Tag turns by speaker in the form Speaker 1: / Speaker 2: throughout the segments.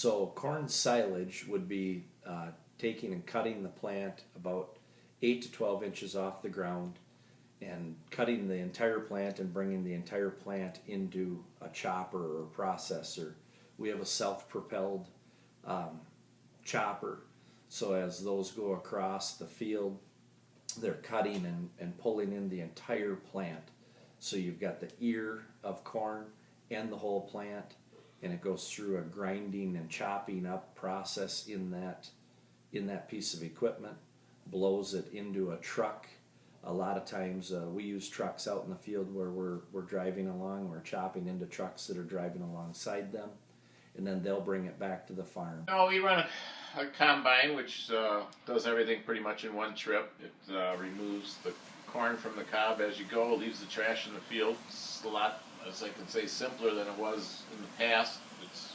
Speaker 1: So corn silage would be taking and cutting the plant about 8 to 12 inches off the ground and cutting the entire plant and bringing the entire plant into a chopper or processor. We have a self-propelled chopper, so as those go across the field, they're cutting and pulling in the entire plant. So you've got the ear of corn and the whole plant, and it goes through a grinding and chopping up process in that piece of equipment, blows it into a truck. A lot of times we use trucks out in the field where we're driving along, we're chopping into trucks that are driving alongside them, and then they'll bring it back to the farm.
Speaker 2: No, we run a combine which does everything pretty much in one trip. It removes the corn from the cob as you go, leaves the trash in the field. It's a lot, as I can say, simpler than it was in the past. It's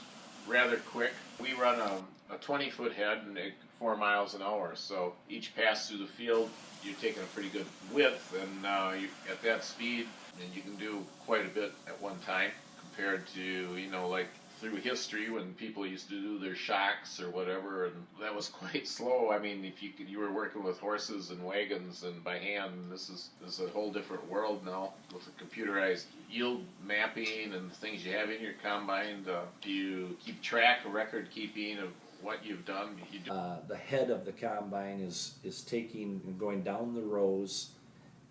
Speaker 2: rather quick. We run a 20-foot head and 4 miles an hour, so each pass through the field you're taking a pretty good width, and at that speed, and you can do quite a bit at one time compared to, like through history when people used to do their shocks or whatever, and that was quite slow. I mean, if you were working with horses and wagons and by hand, this is a whole different world now with the computerized yield mapping and the things you have in your combine. Do you keep track, record keeping of what you've done?
Speaker 1: The head of the combine is taking and going down the rows,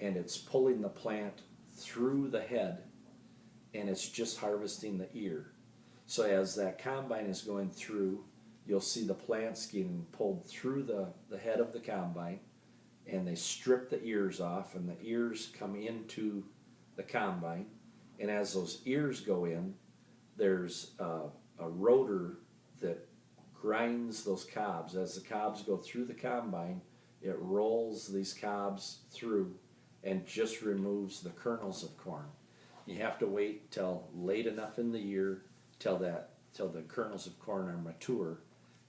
Speaker 1: and it's pulling the plant through the head, and it's just harvesting the ear. So as that combine is going through, you'll see the plants getting pulled through the head of the combine, and they strip the ears off, and the ears come into the combine. And as those ears go in, there's a rotor that grinds those cobs. As the cobs go through the combine, it rolls these cobs through and just removes the kernels of corn. You have to wait till late enough in the year till the kernels of corn are mature,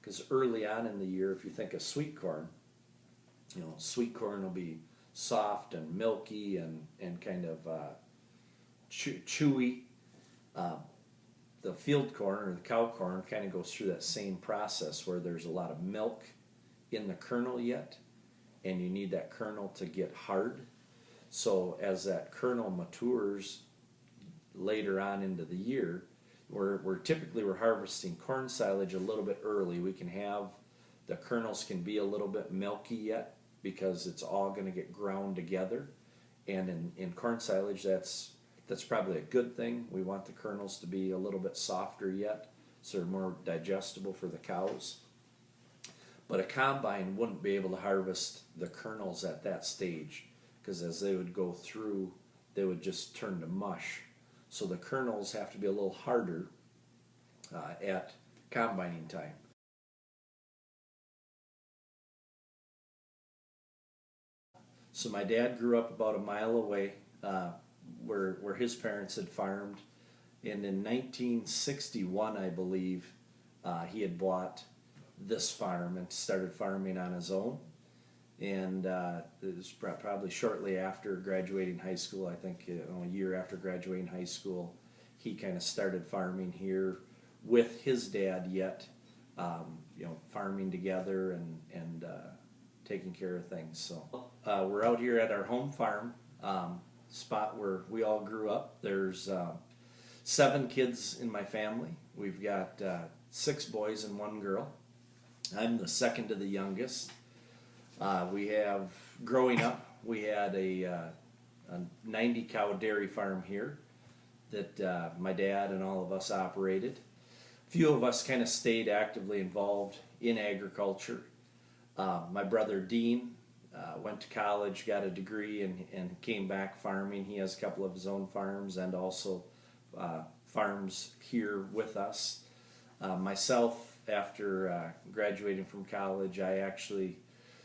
Speaker 1: because early on in the year, if you think of sweet corn, sweet corn will be soft and milky and kind of chewy. The field corn or the cow corn kind of goes through that same process where there's a lot of milk in the kernel yet, and you need that kernel to get hard. So as that kernel matures later on into the year, we're typically harvesting corn silage a little bit early. We can have the kernels can be a little bit milky yet because it's all going to get ground together, and in corn silage that's probably a good thing. We want the kernels to be a little bit softer yet, so they're more digestible for the cows. But a combine wouldn't be able to harvest the kernels at that stage, because as they would go through, they would just turn to mush. So the kernels have to be a little harder at combining time. So my dad grew up about a mile away where his parents had farmed, and in 1961, I believe, he had bought this farm and started farming on his own. And it was probably shortly after graduating high school. I think a year after graduating high school, he kind of started farming here with his dad yet, farming together and taking care of things. So we're out here at our home farm, spot where we all grew up. There's 7 kids in my family. We've got 6 boys and 1 girl. I'm the second to the youngest. Growing up, we had a 90 cow dairy farm here that my dad and all of us operated. A few of us kind of stayed actively involved in agriculture. My brother Dean went to college, got a degree, and came back farming. He has a couple of his own farms and also farms here with us. Myself, after graduating from college, I actually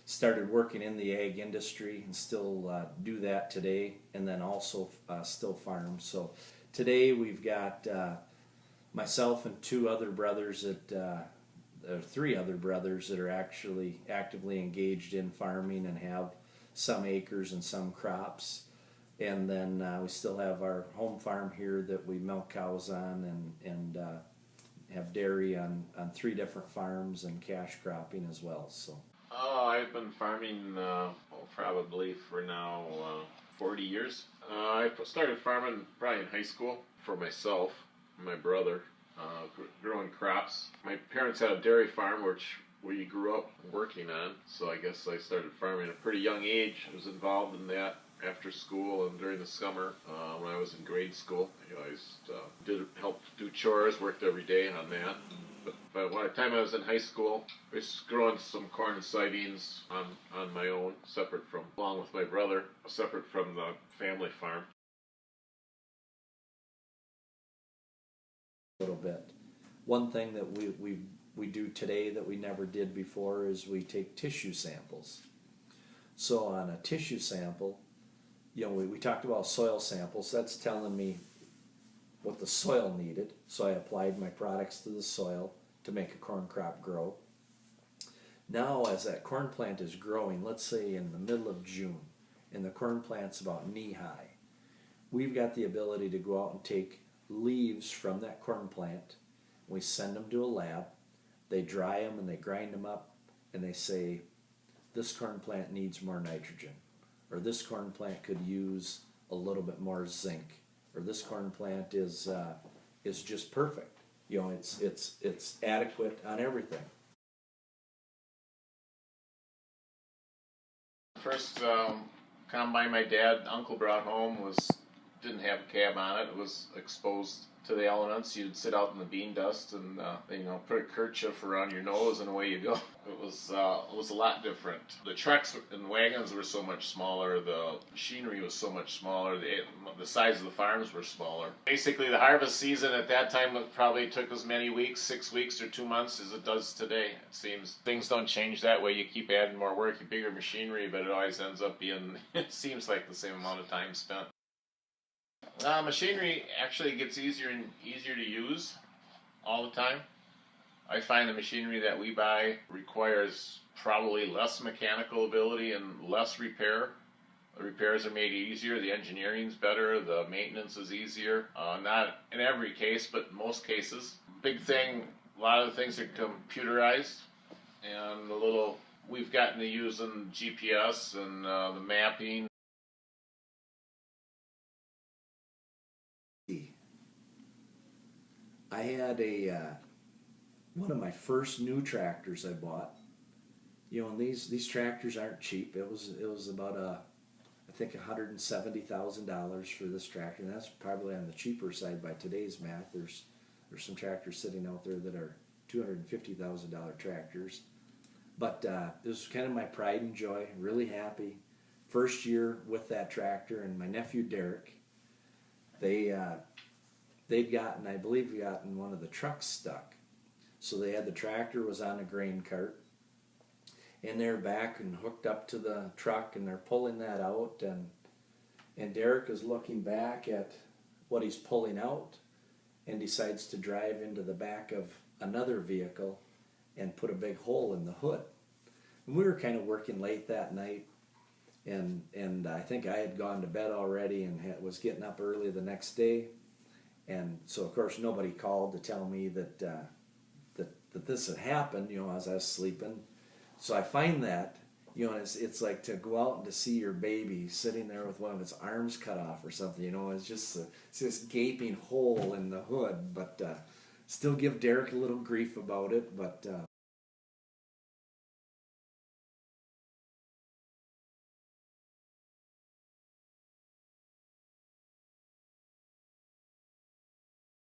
Speaker 1: started working in the ag industry and still do that today, and then also still farm. So today we've got myself and 2 other brothers that 3 other brothers that are actually actively engaged in farming and have some acres and some crops. And then we still have our home farm here that we milk cows on have dairy on 3 different farms and cash cropping as well. So.
Speaker 2: Oh, I've been farming probably for now 40 years. I started farming probably in high school for myself and my brother, growing crops. My parents had a dairy farm which we grew up working on, so I guess I started farming at a pretty young age. I was involved in that after school and during the summer when I was in grade school. I always helped do chores, worked every day on that. But by the time I was in high school, I was growing some corn and soybeans on my own, along with my brother, separate from the family farm.
Speaker 1: A little bit. One thing that we do today that we never did before is we take tissue samples. So on a tissue sample, we talked about soil samples. That's telling me what the soil needed. So I applied my products to the soil to make a corn crop grow. Now as that corn plant is growing, let's say in the middle of June, and the corn plant's about knee high, we've got the ability to go out and take leaves from that corn plant. We send them to a lab. They dry them and they grind them up, and they say, this corn plant needs more nitrogen, or this corn plant could use a little bit more zinc, or this corn plant is just perfect. It's adequate on everything.
Speaker 2: First combine my uncle brought home didn't have a cab on it. It was exposed to the elements. You'd sit out in the bean dust and put a kerchief around your nose and away you go. It was a lot different. The trucks and wagons were so much smaller. The machinery was so much smaller. The size of the farms were smaller. Basically, the harvest season at that time probably took as many weeks, 6 weeks or 2 months, as it does today. It seems things don't change that way. You keep adding more work, bigger machinery, but it always ends up being, it seems like the same amount of time spent. Machinery actually gets easier and easier to use all the time. I find the machinery that we buy requires probably less mechanical ability and less repair. The repairs are made easier, the engineering's better, the maintenance is easier. Not in every case, but in most cases. Big thing, a lot of the things are computerized, and we've gotten to using GPS and the mapping.
Speaker 1: I had one of my first new tractors I bought. And these tractors aren't cheap. It was about I think $170,000 for this tractor, and that's probably on the cheaper side by today's math. There's some tractors sitting out there that are $250,000 tractors. But it was kind of my pride and joy. Really happy. First year with that tractor, and my nephew Derek, they'd gotten, I believe, one of the trucks stuck. So they had the tractor was on a grain cart, and they're back and hooked up to the truck, and they're pulling that out, and Derek is looking back at what he's pulling out and decides to drive into the back of another vehicle and put a big hole in the hood. And we were kind of working late that night, and I think I had gone to bed already and was getting up early the next day. And so, of course, nobody called to tell me that this had happened, as I was sleeping. So I find that, it's like to go out and to see your baby sitting there with one of its arms cut off or something, it's just this gaping hole in the hood. But still give Derek a little grief about it, but